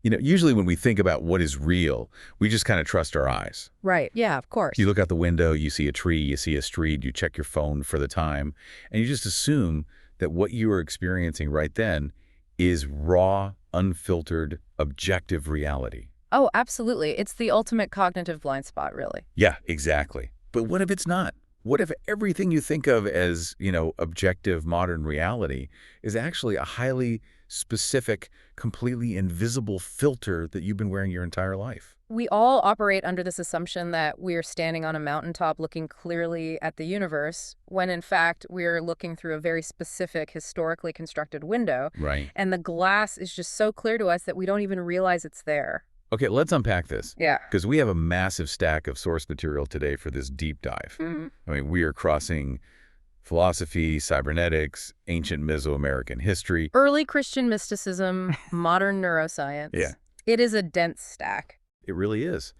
Usually when we think about what is real, we just kind of trust our eyes. Right. Yeah, of course. You look out the window, you see a tree, you see a street, you check your phone for the time, and you just assume that what you are experiencing right then is raw, unfiltered, objective reality. Oh, absolutely. It's the ultimate cognitive blind spot, really. Yeah, exactly. But what if it's not? What if everything you think of as, objective modern reality is actually a highly specific, completely invisible filter that you've been wearing your entire life? We all operate under this assumption that we're standing on a mountaintop looking clearly at the universe, when in fact we're looking through a very specific, historically constructed window. Right. And the glass is just so clear to us that we don't even realize it's there. Okay, let's unpack this. Yeah. Because we have a massive stack of source material today for this deep dive. I mean, we are crossing philosophy, cybernetics, ancient Mesoamerican history. Early Christian mysticism, modern neuroscience. Yeah. It is a dense stack. It really is.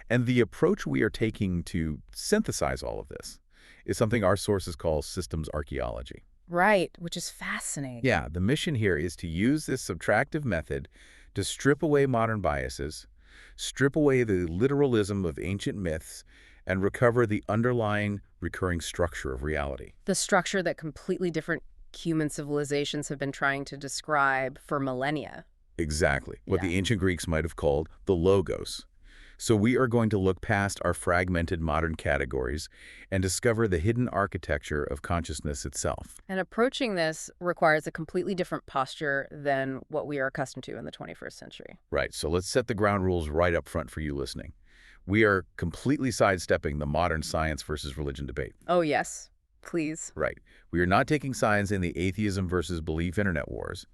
And the approach we are taking to synthesize all of this is something our sources call systems archaeology. Right, which is fascinating. Yeah, the mission here is to use this subtractive method to strip away modern biases, strip away the literalism of ancient myths, and recover the underlying recurring structure of reality. The structure that completely different human civilizations have been trying to describe for millennia. Exactly. What the ancient Greeks might have called the logos. So we are going to look past our fragmented modern categories and discover the hidden architecture of consciousness itself. And approaching this requires a completely different posture than what we are accustomed to in the 21st century. Right. So let's set the ground rules right up front for you listening. We are completely sidestepping the modern science versus religion debate. Oh, yes. Please. Right. We are not taking sides in the atheism versus belief internet wars.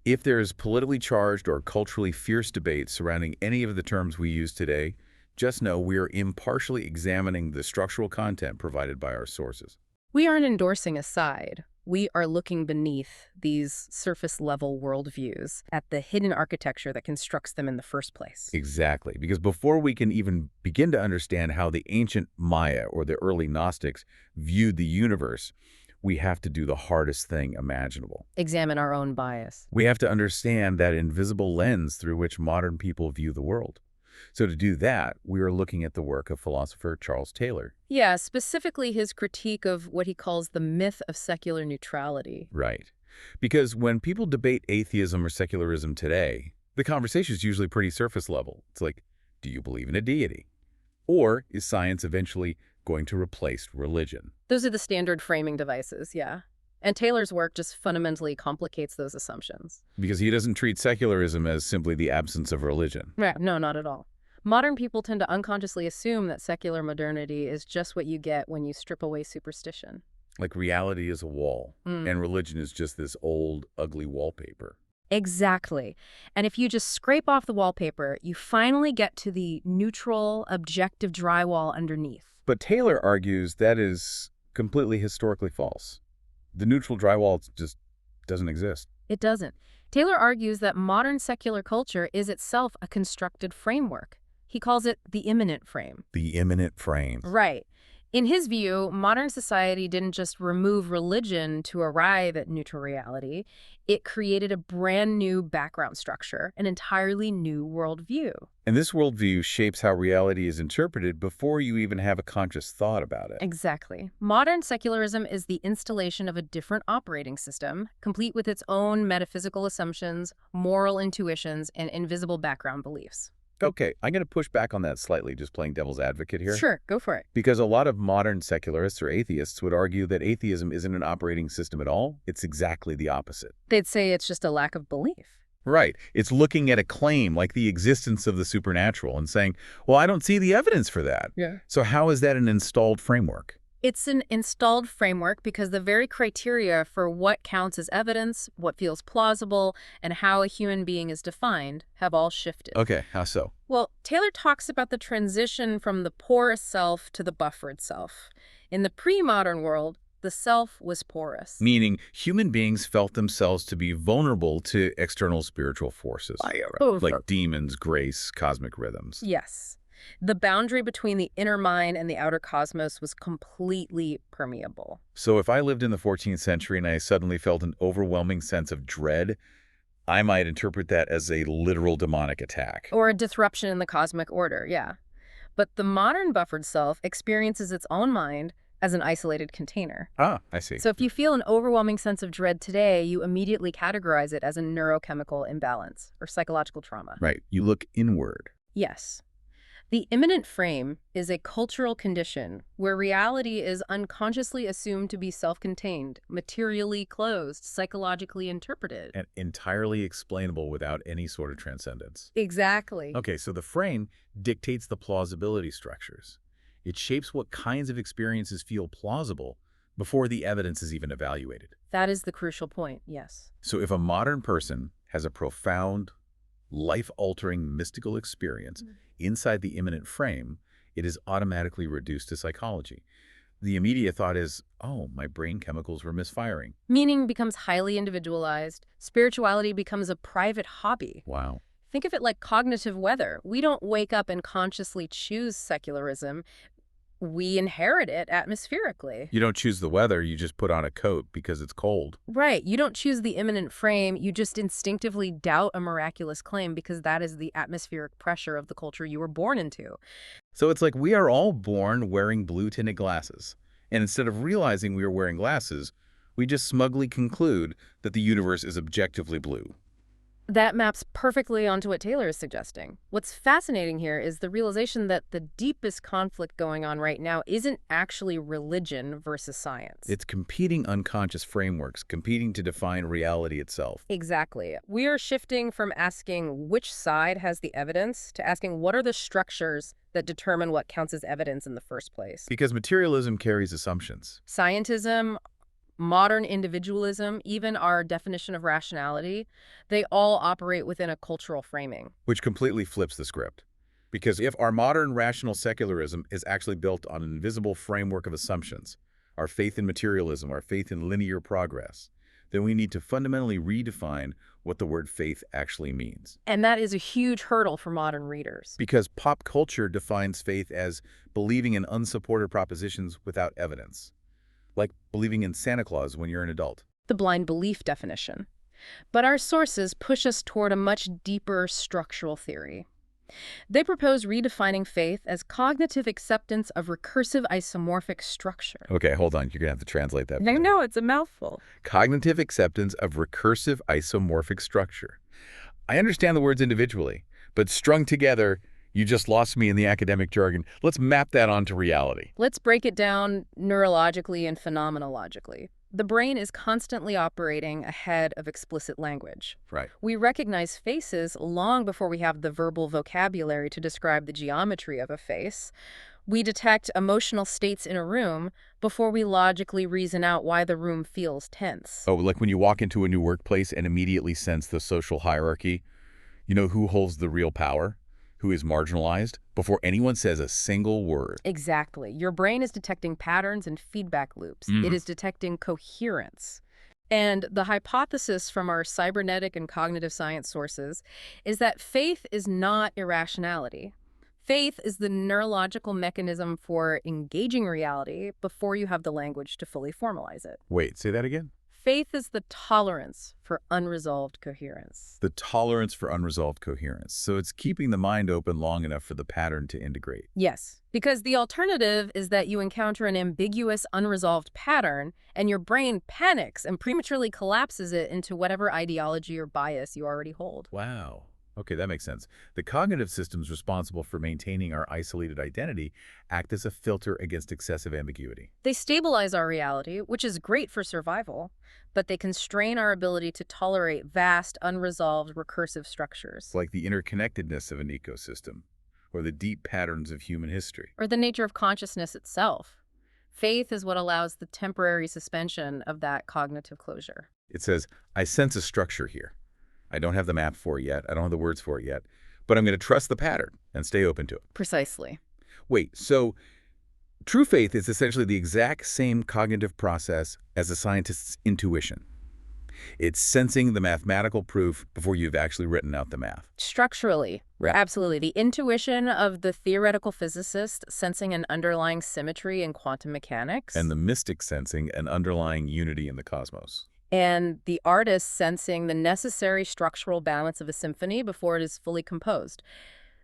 If there is politically charged or culturally fierce debate surrounding any of the terms we use today, just know we are impartially examining the structural content provided by our sources. We aren't endorsing a side. We are looking beneath these surface-level worldviews at the hidden architecture that constructs them in the first place. Exactly, because before we can even begin to understand how the ancient Maya or the early Gnostics viewed the universe, we have to do the hardest thing imaginable. Examine our own bias. We have to understand that invisible lens through which modern people view the world. So to do that, we are looking at the work of philosopher Charles Taylor. Yeah, specifically his critique of what he calls the myth of secular neutrality. Right. Because when people debate atheism or secularism today, the conversation is usually pretty surface level. It's like, do you believe in a deity? Or is science eventually going to replace religion? Those are the standard framing devices, yeah. And Taylor's work just fundamentally complicates those assumptions. Because he doesn't treat secularism as simply the absence of religion. Yeah, no, not at all. Modern people tend to unconsciously assume that secular modernity is just what you get when you strip away superstition. Like reality is a wall, and religion is just this old, ugly wallpaper. Exactly. And if you just scrape off the wallpaper, you finally get to the neutral, objective drywall underneath. But Taylor argues that is completely historically false. The neutral drywall just doesn't exist. It doesn't. Taylor argues that modern secular culture is itself a constructed framework. He calls it the imminent frame. The imminent frame. Right. In his view, modern society didn't just remove religion to arrive at neutral reality. It created a brand new background structure, an entirely new worldview. And this worldview shapes how reality is interpreted before you even have a conscious thought about it. Exactly. Modern secularism is the installation of a different operating system, complete with its own metaphysical assumptions, moral intuitions, and invisible background beliefs. Okay, I'm going to push back on that slightly, just playing devil's advocate here. Sure, go for it. Because a lot of modern secularists or atheists would argue that atheism isn't an operating system at all. It's exactly the opposite. They'd say it's just a lack of belief. Right. It's looking at a claim like the existence of the supernatural and saying, well, I don't see the evidence for that. Yeah. So how is that an installed framework? It's an installed framework because the very criteria for what counts as evidence, what feels plausible, and how a human being is defined have all shifted. Okay, how so? Well, Taylor talks about the transition from the porous self to the buffered self. In the pre-modern world, the self was porous. Meaning human beings felt themselves to be vulnerable to external spiritual forces, like demons, grace, cosmic rhythms. Yes. The boundary between the inner mind and the outer cosmos was completely permeable. So if I lived in the 14th century and I suddenly felt an overwhelming sense of dread, I might interpret that as a literal demonic attack. Or a disruption in the cosmic order, yeah. But the modern buffered self experiences its own mind as an isolated container. Ah, I see. So if you feel an overwhelming sense of dread today, you immediately categorize it as a neurochemical imbalance or psychological trauma. Right. You look inward. Yes. The imminent frame is a cultural condition where reality is unconsciously assumed to be self-contained, materially closed, psychologically interpreted. And entirely explainable without any sort of transcendence. Exactly. Okay, so the frame dictates the plausibility structures. It shapes what kinds of experiences feel plausible before the evidence is even evaluated. That is the crucial point, yes. So if a modern person has a profound, life-altering mystical experience inside the imminent frame, it is automatically reduced to psychology. The immediate thought is, oh, my brain chemicals were misfiring. Meaning becomes highly individualized. Spirituality becomes a private hobby. Wow. Think of it like cognitive weather. We don't wake up and consciously choose secularism. We inherit it atmospherically. You don't choose the weather, you just put on a coat because it's cold. Right. You don't choose the imminent frame. You just instinctively doubt a miraculous claim because that is the atmospheric pressure of the culture you were born into. So it's like we are all born wearing blue-tinted glasses. And instead of realizing we are wearing glasses, we just smugly conclude that the universe is objectively blue. That maps perfectly onto what Taylor is suggesting. What's fascinating here is the realization that the deepest conflict going on right now isn't actually religion versus science. It's competing unconscious frameworks, competing to define reality itself. Exactly. We are shifting from asking which side has the evidence to asking what are the structures that determine what counts as evidence in the first place. Because materialism carries assumptions. Scientism, modern individualism, even our definition of rationality, they all operate within a cultural framing. Which completely flips the script. Because if our modern rational secularism is actually built on an invisible framework of assumptions, our faith in materialism, our faith in linear progress, then we need to fundamentally redefine what the word faith actually means. And that is a huge hurdle for modern readers. Because pop culture defines faith as believing in unsupported propositions without evidence. Like believing in Santa Claus when you're an adult. The blind belief definition. But our sources push us toward a much deeper structural theory. They propose redefining faith as cognitive acceptance of recursive isomorphic structure. Okay, hold on. You're going to have to translate that. No, it's a mouthful. Cognitive acceptance of recursive isomorphic structure. I understand the words individually, but strung together, you just lost me in the academic jargon. Let's map that onto reality. Let's break it down neurologically and phenomenologically. The brain is constantly operating ahead of explicit language. Right. We recognize faces long before we have the verbal vocabulary to describe the geometry of a face. We detect emotional states in a room before we logically reason out why the room feels tense. Oh, like when you walk into a new workplace and immediately sense the social hierarchy, you know who holds the real power? Who is marginalized before anyone says a single word. Exactly. Your brain is detecting patterns and feedback loops. It is detecting coherence. And the hypothesis from our cybernetic and cognitive science sources is that faith is not irrationality. Faith is the neurological mechanism for engaging reality before you have the language to fully formalize it. Wait, say that again? Faith is the tolerance for unresolved coherence. The tolerance for unresolved coherence. So it's keeping the mind open long enough for the pattern to integrate. Yes, because the alternative is that you encounter an ambiguous, unresolved pattern, and your brain panics and prematurely collapses it into whatever ideology or bias you already hold. Wow. Okay, that makes sense. The cognitive systems responsible for maintaining our isolated identity act as a filter against excessive ambiguity. They stabilize our reality, which is great for survival, but they constrain our ability to tolerate vast, unresolved, recursive structures. Like the interconnectedness of an ecosystem, or the deep patterns of human history. Or the nature of consciousness itself. Faith is what allows the temporary suspension of that cognitive closure. It says, I sense a structure here. I don't have the map for it yet. I don't have the words for it yet. But I'm going to trust the pattern and stay open to it. Precisely. Wait, so true faith is essentially the exact same cognitive process as a scientist's intuition. It's sensing the mathematical proof before you've actually written out the math. Structurally, Right. absolutely. The intuition of the theoretical physicist sensing an underlying symmetry in quantum mechanics. And the mystic sensing an underlying unity in the cosmos. and the artist sensing the necessary structural balance of a symphony before it is fully composed.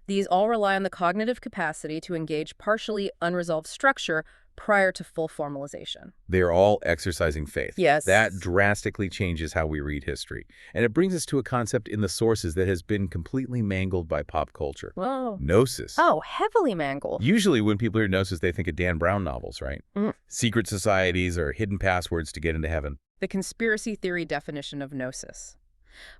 These all rely on the cognitive capacity to engage partially unresolved structure prior to full formalization. They're all exercising faith. That Yes. drastically changes how we read history. And it brings us to a concept in the sources that has been completely mangled by pop culture. Whoa. Gnosis. Oh, heavily mangled. Usually when people hear Gnosis, they think of Dan Brown novels, right? Mm. Secret societies or hidden passwords to get into heaven. The conspiracy theory definition of gnosis.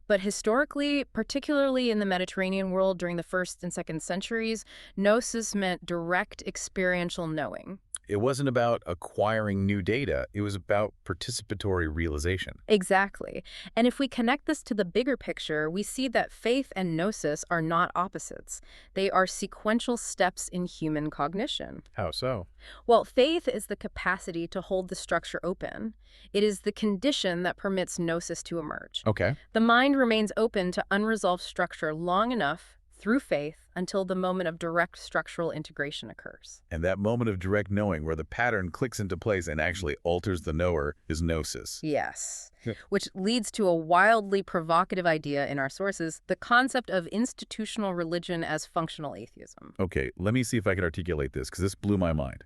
But historically, particularly in the Mediterranean world during the 1st and 2nd centuries, gnosis meant direct experiential knowing. It wasn't about acquiring new data. It was about participatory realization. Exactly. And if we connect this to the bigger picture, we see that faith and gnosis are not opposites. They are sequential steps in human cognition. How so? Well, faith is the capacity to hold the structure open. It is the condition that permits gnosis to emerge. Okay. The mind remains open to unresolved structure long enough through faith until the moment of direct structural integration occurs. And that moment of direct knowing where the pattern clicks into place and actually alters the knower is gnosis. Yes. Which leads to a wildly provocative idea in our sources, the concept of institutional religion as functional atheism. Okay, let me see if I can articulate this, because this blew my mind.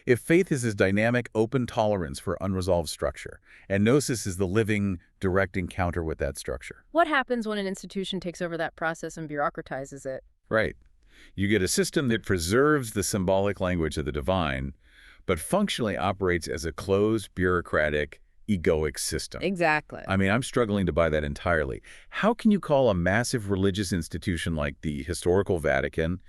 If faith is this dynamic, open tolerance for unresolved structure, and gnosis is the living, direct encounter with that structure. What happens when an institution takes over that process and bureaucratizes it? Right. You get a system that preserves the symbolic language of the divine, but functionally operates as a closed, bureaucratic, egoic system. Exactly. I mean, I'm struggling to buy that entirely. How can you call a massive religious institution like the historical Vatican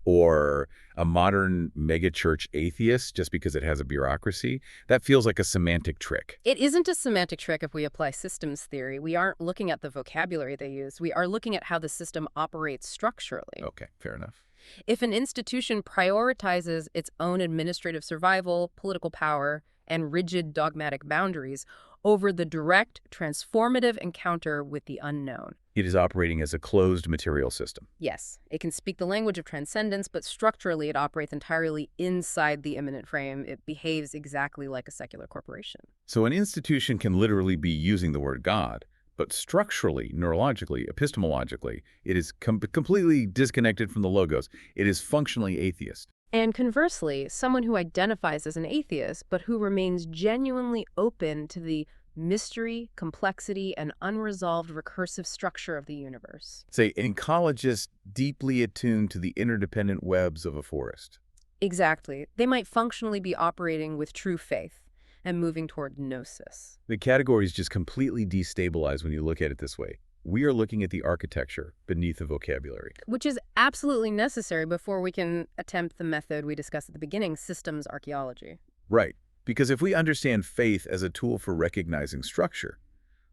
or a modern megachurch atheist just because it has a bureaucracy? That feels like a semantic trick. It isn't a semantic trick if we apply systems theory. We aren't looking at the vocabulary they use. We are looking at how the system operates structurally. Okay, fair enough. If an institution prioritizes its own administrative survival, political power, and rigid dogmatic boundaries over the direct, transformative encounter with the unknown. It is operating as a closed material system. Yes, it can speak the language of transcendence, but structurally it operates entirely inside the imminent frame. It behaves exactly like a secular corporation. So an institution can literally be using the word God, but structurally, neurologically, epistemologically, it is completely disconnected from the logos. It is functionally atheist. And conversely, someone who identifies as an atheist, but who remains genuinely open to the mystery, complexity, and unresolved recursive structure of the universe. Say, an ecologist deeply attuned to the interdependent webs of a forest. Exactly. They might functionally be operating with true faith and moving toward gnosis. The categories just completely destabilize when you look at it this way. We are looking at the architecture beneath the vocabulary. Which is absolutely necessary before we can attempt the method we discussed at the beginning, systems archaeology. Right. Because if we understand faith as a tool for recognizing structure,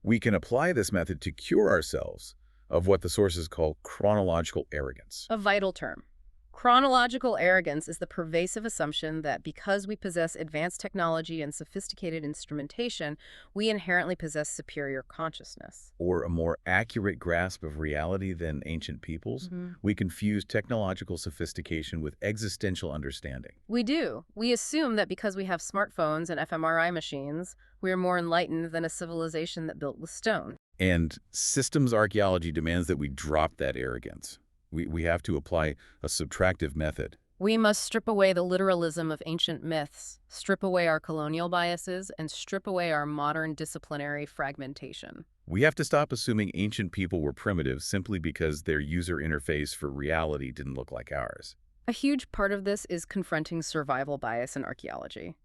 we can apply this method to cure ourselves of what the sources call chronological arrogance. A vital term. Chronological arrogance is the pervasive assumption that because we possess advanced technology and sophisticated instrumentation, we inherently possess superior consciousness. Or a more accurate grasp of reality than ancient peoples. We confuse technological sophistication with existential understanding. We do. We assume that because we have smartphones and fMRI machines, we are more enlightened than a civilization that built with stone. And systems archaeology demands that we drop that arrogance. We have to apply a subtractive method. We must strip away the literalism of ancient myths, strip away our colonial biases, and strip away our modern disciplinary fragmentation. We have to stop assuming ancient people were primitive simply because their user interface for reality didn't look like ours. A huge part of this is confronting survival bias in archaeology.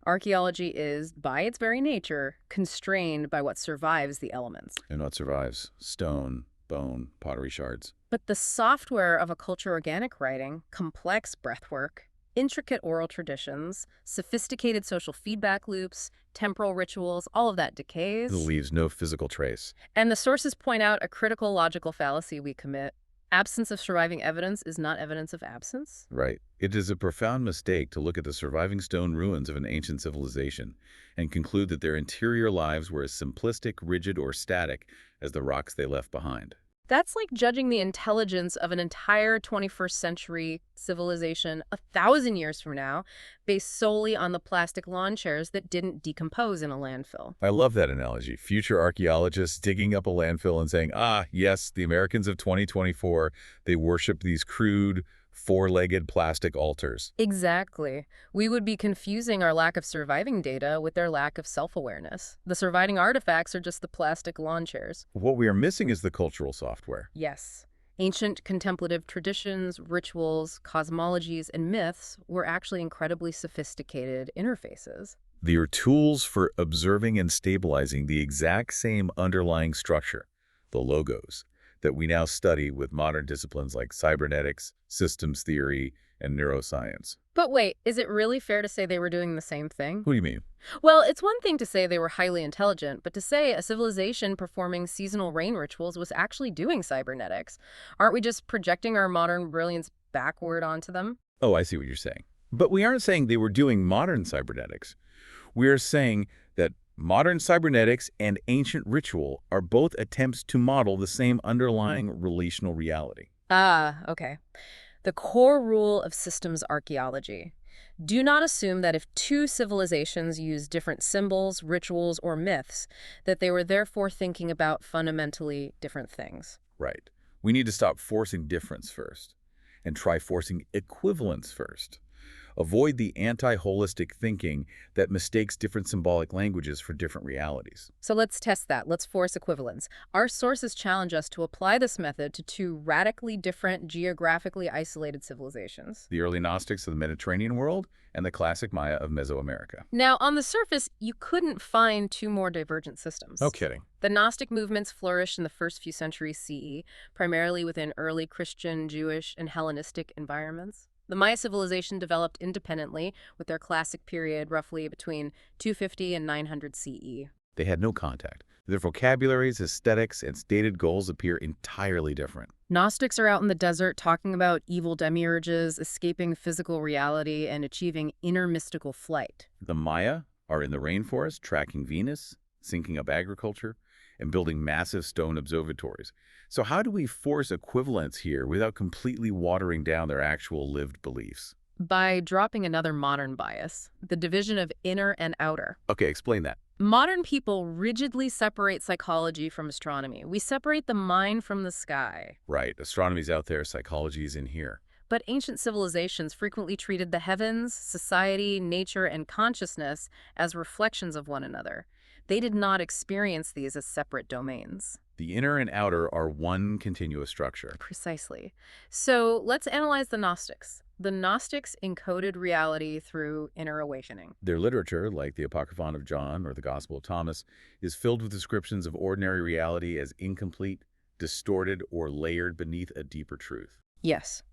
Archaeology is, by its very nature, constrained by what survives the elements. And what survives? Stone, bone, pottery shards. But the software of a culture organic writing, complex breathwork, intricate oral traditions, sophisticated social feedback loops, temporal rituals, all of that decays. It leaves no physical trace. And the sources point out a critical logical fallacy we commit. Absence of surviving evidence is not evidence of absence. Right. It is a profound mistake to look at the surviving stone ruins of an ancient civilization and conclude that their interior lives were as simplistic, rigid, or static as the rocks they left behind. That's like judging the intelligence of an entire 21st century civilization 1,000 years from now based solely on the plastic lawn chairs that didn't decompose in a landfill. I love that analogy. Future archaeologists digging up a landfill and saying, ah, yes, the Americans of 2024, they worship these crude, four-legged plastic altars. Exactly. We would be confusing our lack of surviving data with their lack of self-awareness. The surviving artifacts are just the plastic lawn chairs. What we are missing is the cultural software. Yes. Ancient contemplative traditions, rituals, cosmologies, and myths were actually incredibly sophisticated interfaces. They are tools for observing and stabilizing the exact same underlying structure, the logos, that we now study with modern disciplines like cybernetics, systems theory, and neuroscience. But wait, is it really fair to say they were doing the same thing? What do you mean? Well, it's one thing to say they were highly intelligent, but to say a civilization performing seasonal rain rituals was actually doing cybernetics. Aren't we just projecting our modern brilliance backward onto them? Oh, I see what you're saying. But we aren't saying they were doing modern cybernetics. We're saying that modern cybernetics and ancient ritual are both attempts to model the same underlying relational reality. Ah, okay. The core rule of systems archaeology. Do not assume that if two civilizations use different symbols, rituals, or myths, that they were therefore thinking about fundamentally different things. Right. We need to stop forcing difference first and try forcing equivalence first. Avoid the anti-holistic thinking that mistakes different symbolic languages for different realities. So let's test that. Let's force equivalence. Our sources challenge us to apply this method to two radically different, geographically isolated civilizations. The early Gnostics of the Mediterranean world and the classic Maya of Mesoamerica. Now, on the surface, you couldn't find two more divergent systems. No kidding. The Gnostic movements flourished in the first few centuries CE, primarily within early Christian, Jewish, and Hellenistic environments. The Maya civilization developed independently, with their classic period roughly between 250 and 900 CE. They had no contact. Their vocabularies, aesthetics, and stated goals appear entirely different. Gnostics are out in the desert talking about evil demiurges, escaping physical reality, and achieving inner mystical flight. The Maya are in the rainforest tracking Venus, syncing up agriculture, and building massive stone observatories. So how do we force equivalence here without completely watering down their actual lived beliefs? By dropping another modern bias, the division of inner and outer. Okay, explain that. Modern people rigidly separate psychology from astronomy. We separate the mind from the sky. Right, astronomy's out there, psychology's in here. But ancient civilizations frequently treated the heavens, society, nature, and consciousness as reflections of one another. They did not experience these as separate domains. The inner and outer are one continuous structure. Precisely. So let's analyze the Gnostics. The Gnostics encoded reality through inner awakening. Their literature, like the Apocryphon of John or the Gospel of Thomas, is filled with descriptions of ordinary reality as incomplete, distorted, or layered beneath a deeper truth. Yes.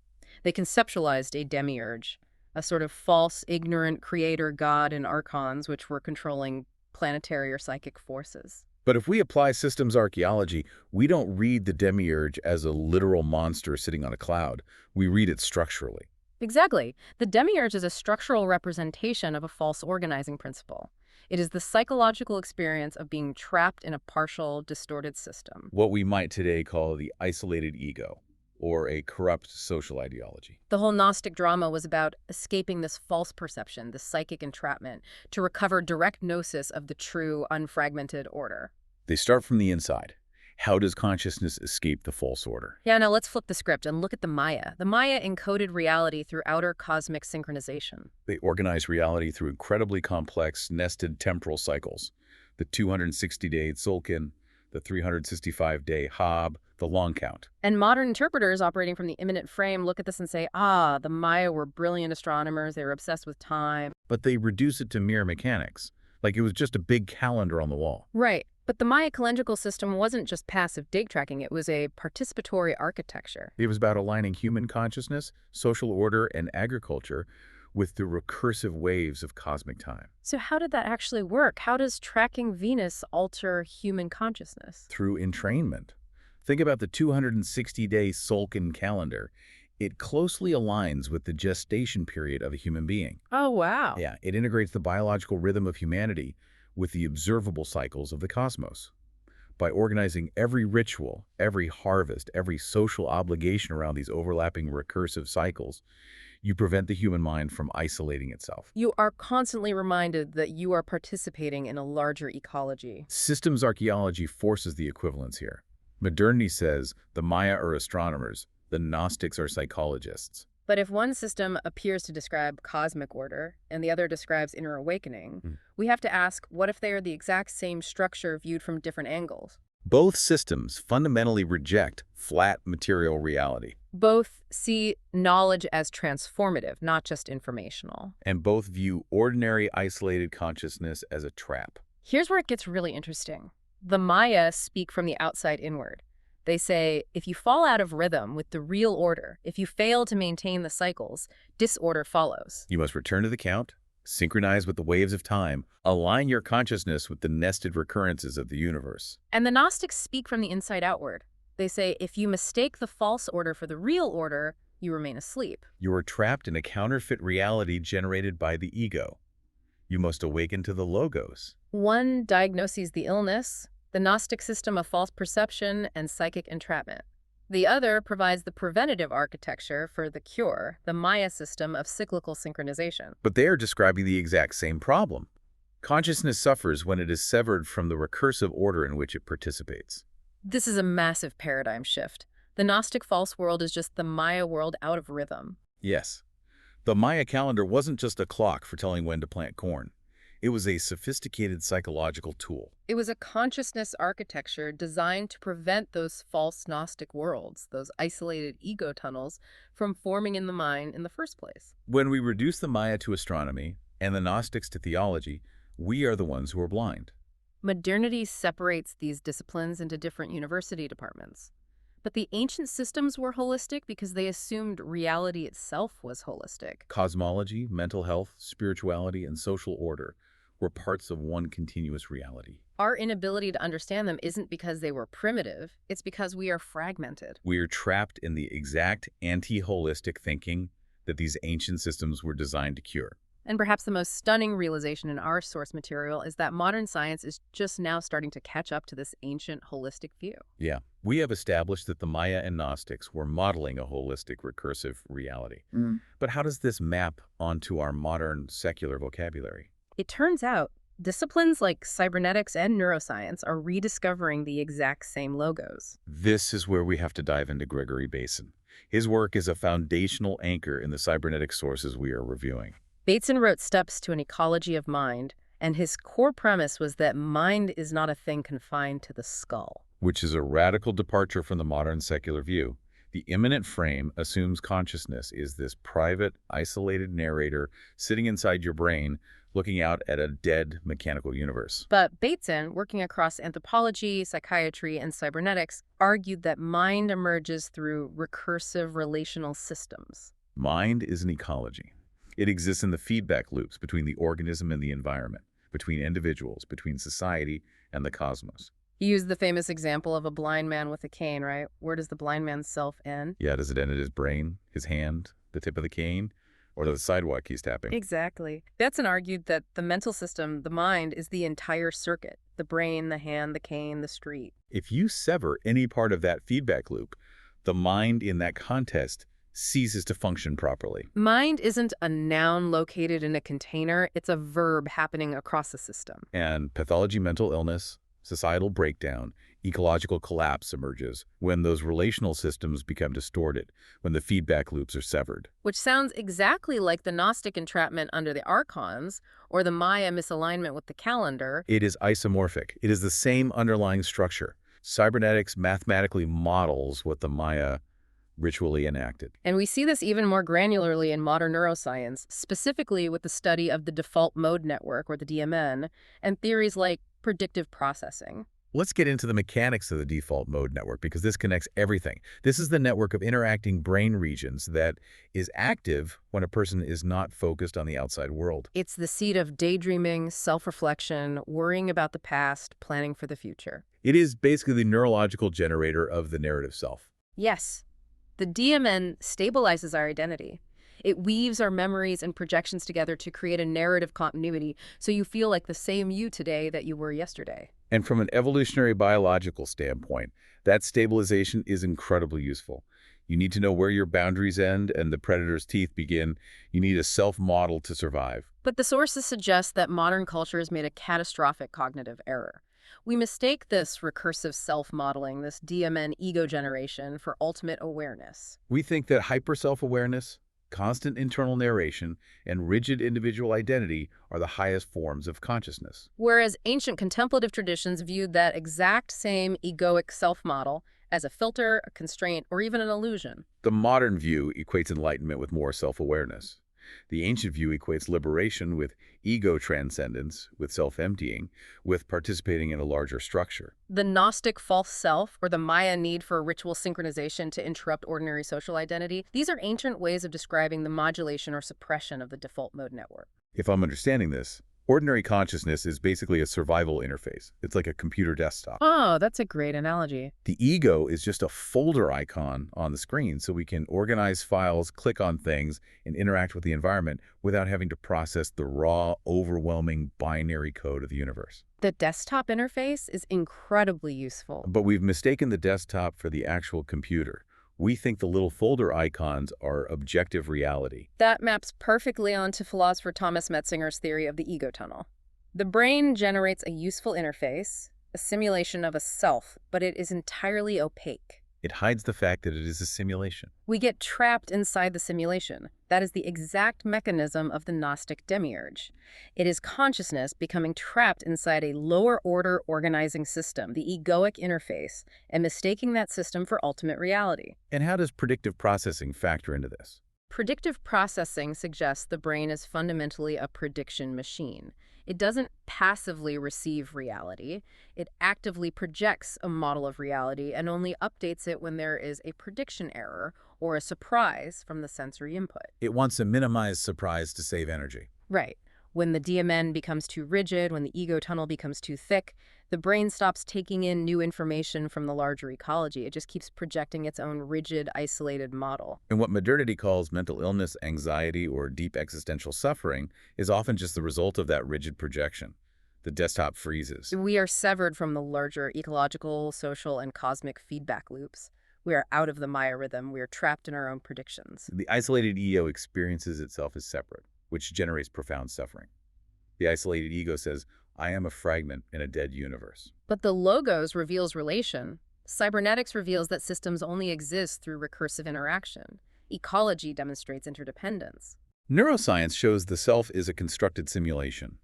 They conceptualized a demiurge, a sort of false, ignorant creator god in archons which were controlling planetary or psychic forces. But if we apply systems archaeology, we don't read the demiurge as a literal monster sitting on a cloud. We read it structurally. Exactly. The demiurge is a structural representation of a false organizing principle. It is the psychological experience of being trapped in a partial, distorted system. What we might today call the isolated ego, or a corrupt social ideology. The whole Gnostic drama was about escaping this false perception, this psychic entrapment, to recover direct gnosis of the true, unfragmented order. They start from the inside. How does consciousness escape the false order? Yeah, now let's flip the script and look at the Maya. The Maya encoded reality through outer cosmic synchronization. They organize reality through incredibly complex, nested temporal cycles. The 260-day Tzolk'in, the 365-day Hab, the long count. And modern interpreters operating from the imminent frame look at this and say, ah, the Maya were brilliant astronomers, they were obsessed with time. But they reduce it to mere mechanics, like it was just a big calendar on the wall. Right. But the Maya calendrical system wasn't just passive date tracking, it was a participatory architecture. It was about aligning human consciousness, social order, and agriculture with the recursive waves of cosmic time. So how did that actually work? How does tracking Venus alter human consciousness? Through entrainment. Think about the 260-day Tzolk'in calendar. It closely aligns with the gestation period of a human being. Oh, wow. Yeah, it integrates the biological rhythm of humanity with the observable cycles of the cosmos. By organizing every ritual, every harvest, every social obligation around these overlapping recursive cycles, you prevent the human mind from isolating itself. You are constantly reminded that you are participating in a larger ecology. Systems archaeology forces the equivalence here. Modernity says the Maya are astronomers, the Gnostics are psychologists. But if one system appears to describe cosmic order and the other describes inner awakening, we have to ask, what if they are the exact same structure viewed from different angles? Both systems fundamentally reject flat material reality, Both see knowledge as transformative, not just informational. and both view ordinary isolated consciousness as a trap. Here's where it gets really interesting. The Maya speak from the outside inward. They say, if you fall out of rhythm with the real order, if you fail to maintain the cycles, disorder follows. You must return to the count, synchronize with the waves of time, align your consciousness with the nested recurrences of the universe. And the Gnostics speak from the inside outward. They say, if you mistake the false order for the real order, you remain asleep. You are trapped in a counterfeit reality generated by the ego. You must awaken to the logos. One diagnoses the illness, the Gnostic system of false perception and psychic entrapment. The other provides the preventative architecture for the cure, the Maya system of cyclical synchronization. But they are describing the exact same problem. Consciousness suffers when it is severed from the recursive order in which it participates. This is a massive paradigm shift. The Gnostic false world is just the Maya world out of rhythm. Yes. The Maya calendar wasn't just a clock for telling when to plant corn. It was a sophisticated psychological tool. It was a consciousness architecture designed to prevent those false Gnostic worlds, those isolated ego tunnels, from forming in the mind in the first place. When we reduce the Maya to astronomy and the Gnostics to theology, we are the ones who are blind. Modernity separates these disciplines into different university departments. But the ancient systems were holistic because they assumed reality itself was holistic. Cosmology, mental health, spirituality, and social order were parts of one continuous reality. Our inability to understand them isn't because they were primitive, it's because we are fragmented. We are trapped in the exact anti-holistic thinking that these ancient systems were designed to cure. And perhaps the most stunning realization in our source material is that modern science is just now starting to catch up to this ancient holistic view. Yeah, we have established that the Maya and Gnostics were modeling a holistic recursive reality. But how does this map onto our modern secular vocabulary? It turns out disciplines like cybernetics and neuroscience are rediscovering the exact same logos. This is where we have to dive into Gregory Bateson. His work is a foundational anchor in the cybernetic sources we are reviewing. Bateson wrote Steps to an Ecology of Mind, and his core premise was that mind is not a thing confined to the skull. Which is a radical departure from the modern secular view. The imminent frame assumes consciousness is this private, isolated narrator sitting inside your brain, looking out at a dead mechanical universe. But Bateson, working across anthropology, psychiatry, and cybernetics, argued that mind emerges through recursive relational systems. Mind is an ecology. It exists in the feedback loops between the organism and the environment, between individuals, between society and the cosmos. He used the famous example of a blind man with a cane, right? Where does the blind man's self end? Yeah, does it end at his brain, his hand, the tip of the cane, or the sidewalk he's tapping? Exactly. Bateson argued that the mental system, the mind, is the entire circuit. The brain, the hand, the cane, the street. If you sever any part of that feedback loop, the mind in that context ceases to function properly. Mind isn't a noun located in a container, it's a verb happening across the system. And pathology, mental illness, societal breakdown, ecological collapse emerges when those relational systems become distorted, when the feedback loops are severed. Which sounds exactly like the Gnostic entrapment under the archons, or the Maya misalignment with the calendar. It is isomorphic. It is the same underlying structure. Cybernetics mathematically models what the Maya ritually enacted. And we see this even more granularly in modern neuroscience, specifically with the study of the default mode network, or the DMN, and theories like predictive processing. Let's get into the mechanics of the default mode network, because this connects everything. This is the network of interacting brain regions that is active when a person is not focused on the outside world. It's the seat of daydreaming, self-reflection, worrying about the past, planning for the future. It is basically the neurological generator of the narrative self. Yes. The DMN stabilizes our identity. It weaves our memories and projections together to create a narrative continuity so you feel like the same you today that you were yesterday. And from an evolutionary biological standpoint, that stabilization is incredibly useful. You need to know where your boundaries end and the predator's teeth begin. You need a self-model to survive. But the sources suggest that modern culture has made a catastrophic cognitive error. We mistake this recursive self-modeling, this DMN ego generation, for ultimate awareness. We think that hyper-self-awareness, constant internal narration, and rigid individual identity are the highest forms of consciousness. Whereas ancient contemplative traditions viewed that exact same egoic self-model as a filter, a constraint, or even an illusion. The modern view equates enlightenment with more self-awareness. The ancient view equates liberation with ego transcendence, with self-emptying, with participating in a larger structure. The Gnostic false self, or the Maya need for ritual synchronization to interrupt ordinary social identity, these are ancient ways of describing the modulation or suppression of the default mode network. If I'm understanding this, ordinary consciousness is basically a survival interface. It's like a computer desktop. Oh, that's a great analogy. The ego is just a folder icon on the screen, so we can organize files, click on things, and interact with the environment without having to process the raw, overwhelming binary code of the universe. The desktop interface is incredibly useful. But we've mistaken the desktop for the actual computer. We think the little folder icons are objective reality. That maps perfectly onto philosopher Thomas Metzinger's theory of the ego tunnel. The brain generates a useful interface, a simulation of a self, but it is entirely opaque. It hides the fact that it is a simulation. We get trapped inside the simulation. That is the exact mechanism of the Gnostic demiurge. It is consciousness becoming trapped inside a lower-order organizing system, the egoic interface, and mistaking that system for ultimate reality. And how does predictive processing factor into this? Predictive processing suggests the brain is fundamentally a prediction machine. It doesn't passively receive reality. It actively projects a model of reality and only updates it when there is a prediction error or a surprise from the sensory input. It wants to minimize surprise to save energy. Right. When the DMN becomes too rigid, when the ego tunnel becomes too thick, the brain stops taking in new information from the larger ecology. It just keeps projecting its own rigid, isolated model. And what modernity calls mental illness, anxiety, or deep existential suffering is often just the result of that rigid projection. The desktop freezes. We are severed from the larger ecological, social, and cosmic feedback loops. We are out of the Maya rhythm. We are trapped in our own predictions. The isolated ego experiences itself as separate, which generates profound suffering. The isolated ego says, I am a fragment in a dead universe. But the logos reveals relation. Cybernetics reveals that systems only exist through recursive interaction. Ecology demonstrates interdependence. Neuroscience shows the self is a constructed simulation.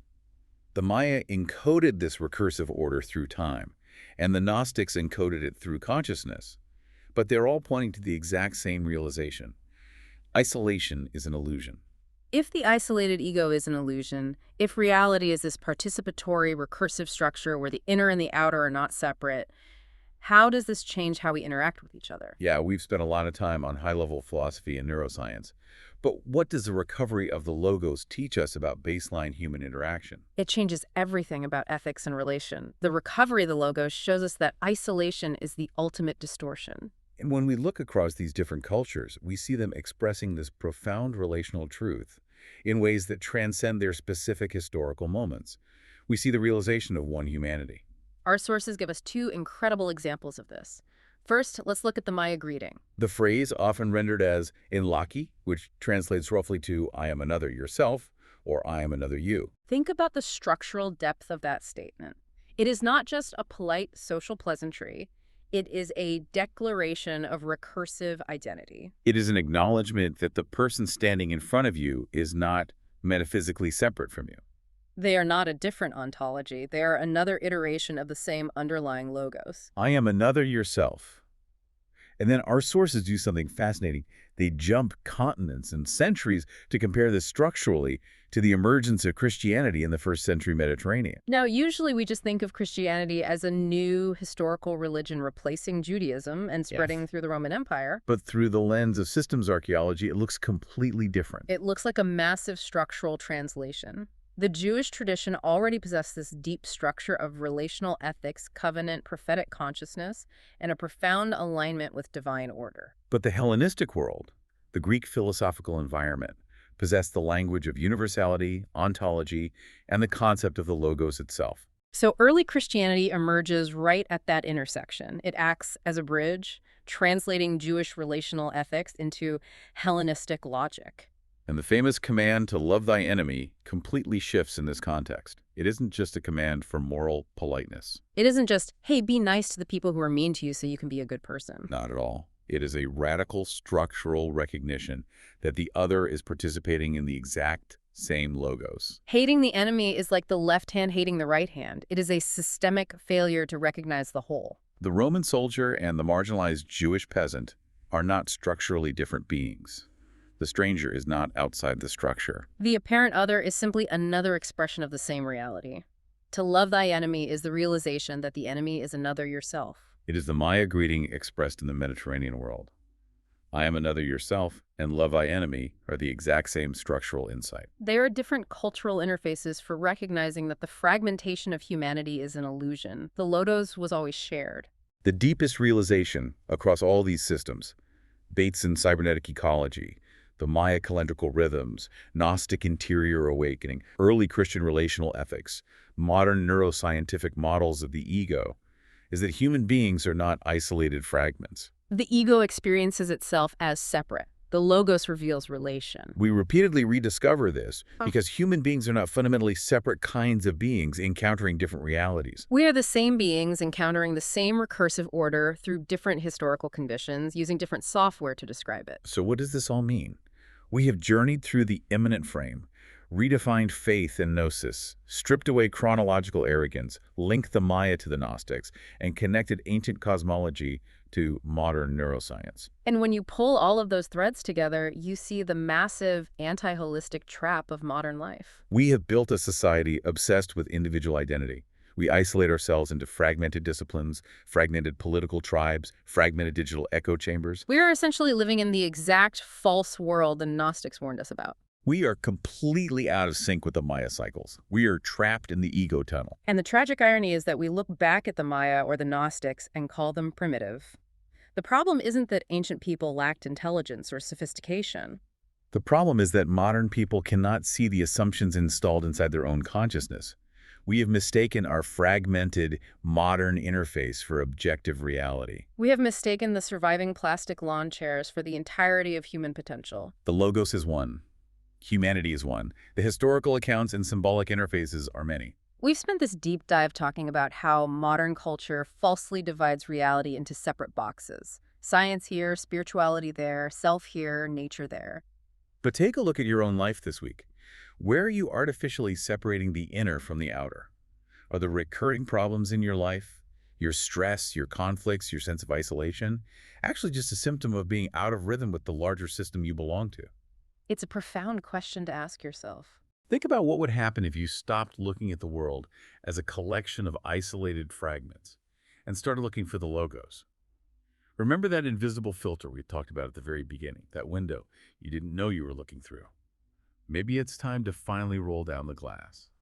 The Maya encoded this recursive order through time, and the Gnostics encoded it through consciousness. But they're all pointing to the exact same realization. Isolation is an illusion. If the isolated ego is an illusion, if reality is this participatory, recursive structure where the inner and the outer are not separate, how does this change how we interact with each other? Yeah, we've spent a lot of time on high-level philosophy and neuroscience. But what does the recovery of the logos teach us about baseline human interaction? It changes everything about ethics and relation. The recovery of the logos shows us that isolation is the ultimate distortion. And when we look across these different cultures, we see them expressing this profound relational truth in ways that transcend their specific historical moments. We see the realization of one humanity. Our sources give us two incredible examples of this. First, let's look at the Maya greeting. The phrase, often rendered as "inlaki," which translates roughly to "I am another yourself" or "I am another you." Think about the structural depth of that statement. It is not just a polite social pleasantry. It is a declaration of recursive identity. It is an acknowledgement that the person standing in front of you is not metaphysically separate from you. They are not a different ontology. They are another iteration of the same underlying logos. I am another yourself. And then our sources do something fascinating. They jump continents and centuries to compare this structurally to the emergence of Christianity in the first century Mediterranean. Now, usually we just think of Christianity as a new historical religion replacing Judaism and spreading through the Roman Empire. But through the lens of systems archaeology, it looks completely different. It looks like a massive structural translation. The Jewish tradition already possessed this deep structure of relational ethics, covenant, prophetic consciousness, and a profound alignment with divine order. But the Hellenistic world, the Greek philosophical environment, possessed the language of universality, ontology, and the concept of the logos itself. So early Christianity emerges right at that intersection. It acts as a bridge, translating Jewish relational ethics into Hellenistic logic. And the famous command to love thy enemy completely shifts in this context. It isn't just a command for moral politeness. It isn't just, hey, be nice to the people who are mean to you so you can be a good person. Not at all. It is a radical structural recognition that the other is participating in the exact same logos. Hating the enemy is like the left hand hating the right hand. It is a systemic failure to recognize the whole. The Roman soldier and the marginalized Jewish peasant are not structurally different beings. The stranger is not outside the structure. The apparent other is simply another expression of the same reality. To love thy enemy is the realization that the enemy is another yourself. It is the Maya greeting expressed in the Mediterranean world. I am another yourself and love thy enemy are the exact same structural insight. They are different cultural interfaces for recognizing that the fragmentation of humanity is an illusion. The lodos was always shared. The deepest realization across all these systems, Bateson cybernetic ecology, the Maya calendrical rhythms, Gnostic interior awakening, early Christian relational ethics, modern neuroscientific models of the ego, is that human beings are not isolated fragments. The ego experiences itself as separate. The logos reveals relation. We repeatedly rediscover this because human beings are not fundamentally separate kinds of beings encountering different realities. We are the same beings encountering the same recursive order through different historical conditions, using different software to describe it. So what does this all mean? We have journeyed through the imminent frame, redefined faith and gnosis, stripped away chronological arrogance, linked the Maya to the Gnostics, and connected ancient cosmology to modern neuroscience. And when you pull all of those threads together, you see the massive anti-holistic trap of modern life. We have built a society obsessed with individual identity. We isolate ourselves into fragmented disciplines, fragmented political tribes, fragmented digital echo chambers. We are essentially living in the exact false world the Gnostics warned us about. We are completely out of sync with the Maya cycles. We are trapped in the ego tunnel. And the tragic irony is that we look back at the Maya or the Gnostics and call them primitive. The problem isn't that ancient people lacked intelligence or sophistication. The problem is that modern people cannot see the assumptions installed inside their own consciousness. We have mistaken our fragmented, modern interface for objective reality. We have mistaken the surviving plastic lawn chairs for the entirety of human potential. The logos is one. Humanity is one. The historical accounts and symbolic interfaces are many. We've spent this deep dive talking about how modern culture falsely divides reality into separate boxes. Science here, spirituality there, self here, nature there. But take a look at your own life this week. Where are you artificially separating the inner from the outer? Are the recurring problems in your life, your stress, your conflicts, your sense of isolation, actually just a symptom of being out of rhythm with the larger system you belong to? It's a profound question to ask yourself. Think about what would happen if you stopped looking at the world as a collection of isolated fragments and started looking for the logos. Remember that invisible filter we talked about at the very beginning, that window you didn't know you were looking through? Maybe it's time to finally roll down the glass.